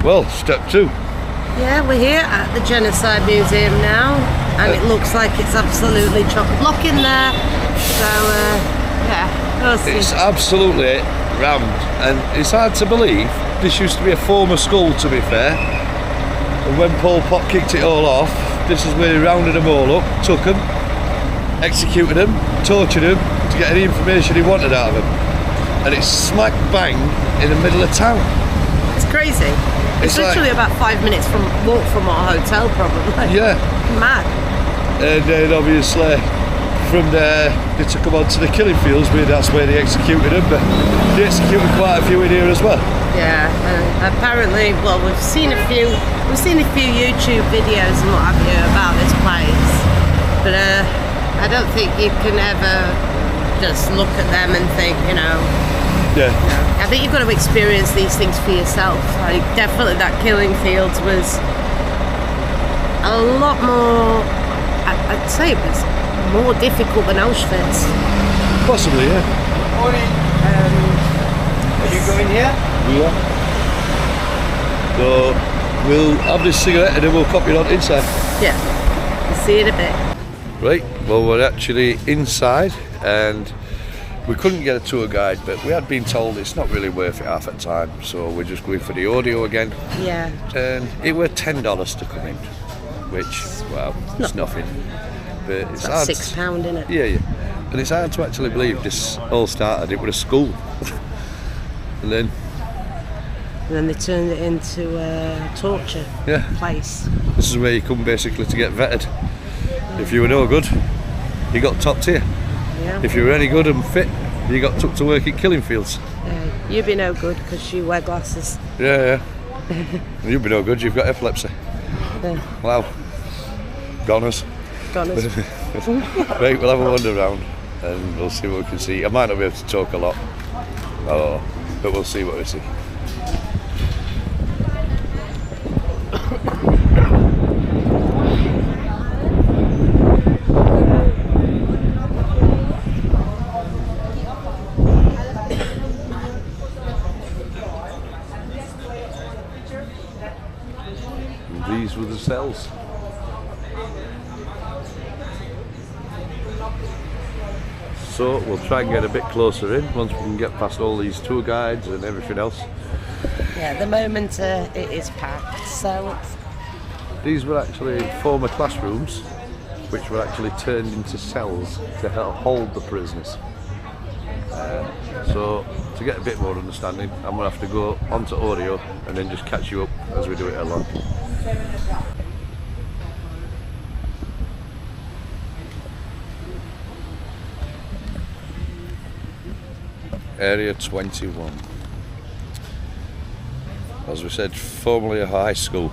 Well, step 2. Yeah, we're here at the Genocide Museum now, and it looks like it's absolutely chock-a-block in there. So, yeah, we'll see. It's absolutely rammed, and it's hard to believe. This used to be a former school, to be fair. And when Pol Pot kicked it all off, this is where he rounded them all up, took them, executed them, tortured them to get any information he wanted out of them. And it's smack bang in the middle of town. It's crazy. It's literally like, about 5 minutes walk from our hotel, probably. Yeah. Mad. And then obviously from there they took them on to the killing fields, where that's where they executed them, but they executed quite a few in here as well. Yeah, apparently, well, we've seen a few YouTube videos and what have you about this place, but I don't think you can ever just look at them and think, you know. Yeah. I think you've got to experience these things for yourself. Like, definitely that killing fields was a lot more, I'd say it was more difficult than Auschwitz. Possibly, yeah. Morning. Are you going here? We are. So we'll have this cigarette and then we'll copy it on inside. Yeah. We'll see you in a bit. Right, well, we're actually inside and we couldn't get a tour guide, but we had been told it's not really worth it half the time, so we're just going for the audio again. Yeah. And it were $10 to come in, which, well, it's nothing. But it's about hard. £6, isn't it? Yeah, yeah. And it's hard to actually believe this all started. It was a school, and then they turned it into a torture place. This is where you come basically to get vetted. If you were no good, you got top tier. Yeah. If you were any good and fit, you got took to work in killing fields. You'd be no good because you wear glasses. Yeah, yeah. You'd be no good, you've got epilepsy. Yeah. Wow. Goners. Right, we'll have a wander around and we'll see what we can see. I might not be able to talk a lot, but we'll see what we see. These were the cells. So we'll try and get a bit closer in once we can get past all these tour guides and everything else. Yeah, at the moment it is packed, so... These were actually former classrooms which were actually turned into cells to help hold the prisoners. So to get a bit more understanding, I'm going to have to go onto audio and then just catch you up as we do it along. Area 21. As we said, formerly a high school.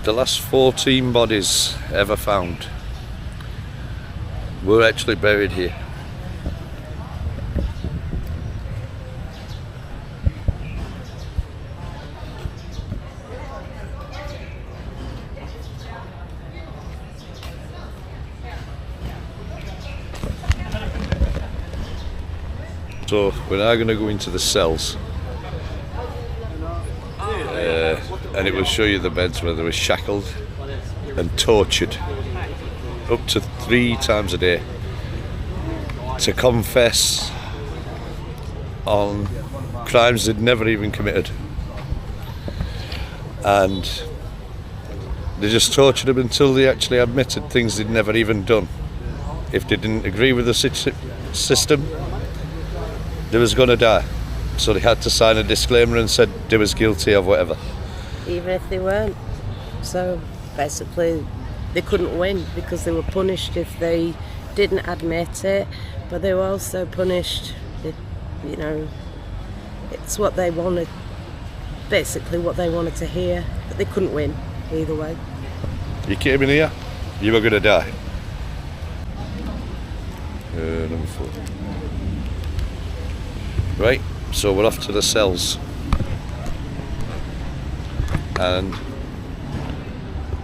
The last 14 bodies ever found were actually buried here. So we're now going to go into the cells. And it will show you the beds where they were shackled and tortured up to 3 times a day to confess on crimes they'd never even committed. And they just tortured them until they actually admitted things they'd never even done. If they didn't agree with the system, they was going to die. So they had to sign a disclaimer and said they was guilty of whatever. Even if they weren't. So basically they couldn't win because they were punished if they didn't admit it, but they were also punished. You know, it's what they wanted, basically what they wanted to hear, but they couldn't win either way. You came in here, you were going to die. Number 4. Right, so we're off to the cells. And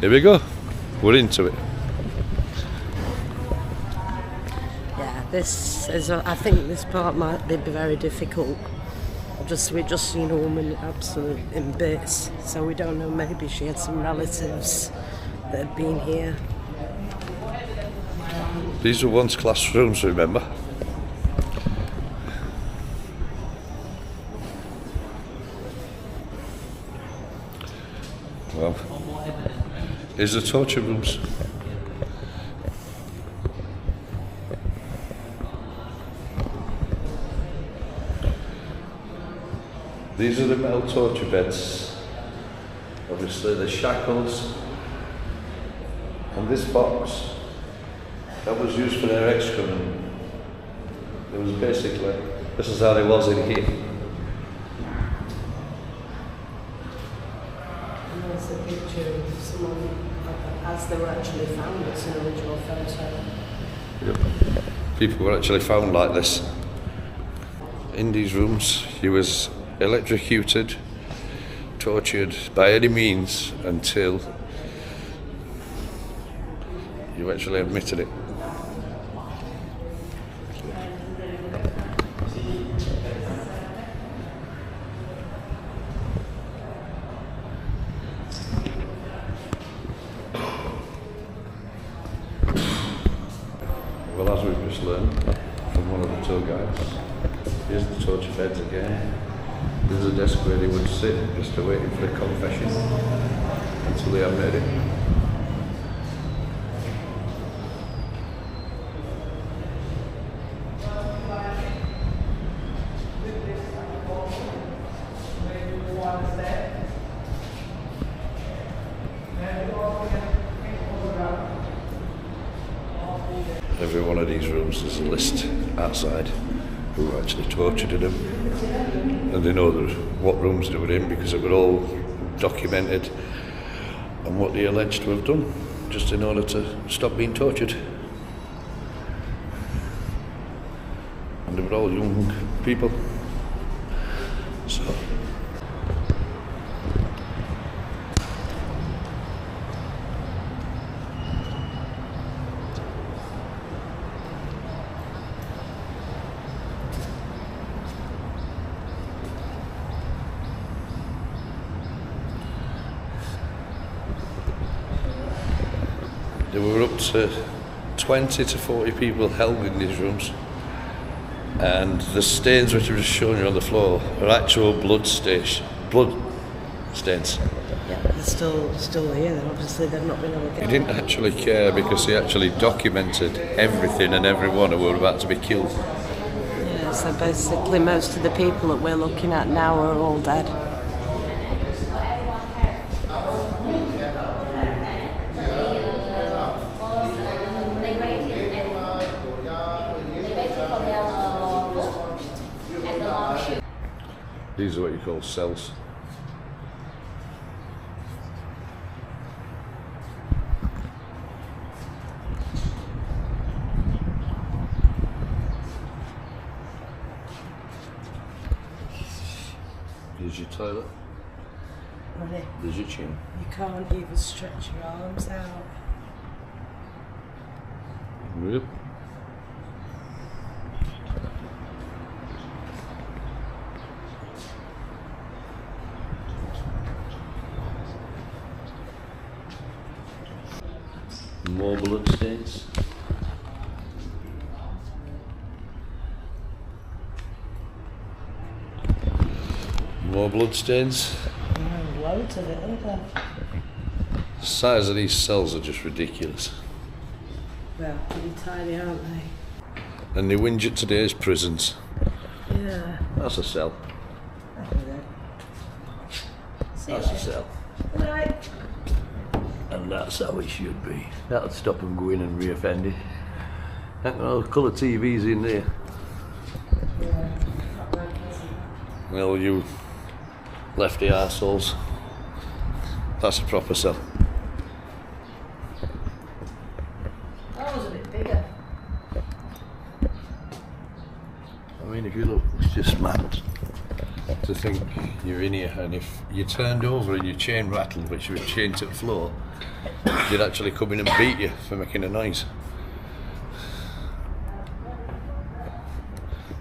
here we go, we're into it. Yeah, this is, I think this part might be very difficult. We've just seen a woman absolutely in bits, so we don't know, maybe she had some relatives that had been here. These were once classrooms, remember? Well, here's the torture rooms. These are the metal torture beds. Obviously the shackles. And this box, that was used for their excrement. It was basically, this is how it was in here. And there's a picture of someone as they were actually found. It's an original photo. Yep. People were actually found like this. In these rooms, he was electrocuted, tortured by any means until you actually admitted it. Well, as we've just learned from one of the tour guides, here's the torture beds again. There's a desk where he would sit, just waiting for the confession until he had made it. Every one of these rooms there's a list outside who actually tortured him, and they know what rooms they were in because it were all documented and what they alleged to have done, just in order to stop being tortured. And they were all young people. So there were up to 20 to 40 people held in these rooms, and the stains which I was showing you on the floor are actual blood stains. Yeah, they're still here. Then obviously they've not been able to get. He didn't actually care because he actually documented everything and everyone who were about to be killed. Yeah, so basically most of the people that we're looking at now are all dead. These are what you call cells. Here's your toilet. Ready? There's your chin. You can't even stretch your arms out. Yep. More blood stains. More blood stains. Loads of it, aren't there? The size of these cells are just ridiculous. Well, pretty tiny, aren't they? And they whinge at today's prisons. Yeah. That's a cell. That's a cell. Right. And that's how it should be. That'll stop them going and reoffending. No colour TVs in there. Well, you lefty arseholes. That's a proper cell. That was a bit bigger. I mean, if you look, it's just mad to think you're in here, and if you turned over and your chain rattled, which was chained to the floor, they'd actually come in and beat you for making a noise.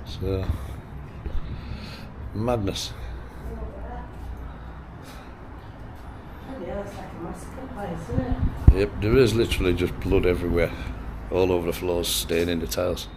So, madness. Yeah, it's like a massacre place, isn't it? Yep, there is literally just blood everywhere, all over the floors, staining the tiles.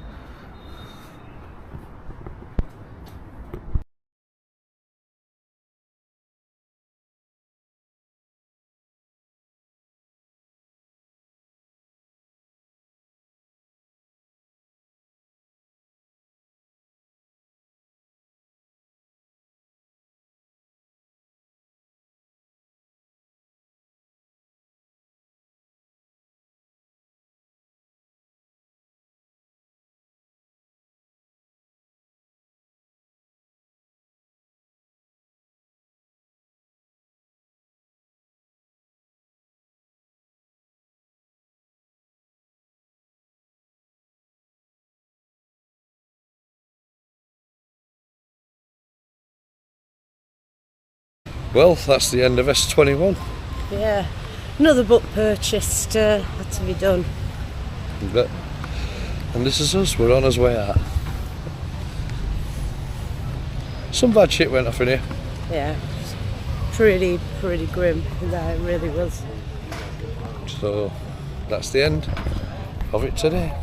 Well, that's the end of S-21. Yeah, another book purchased, had to be done. But, and this is us, we're on our way out. Some bad shit went off in here. Yeah, pretty grim, that it really was. So, that's the end of it today.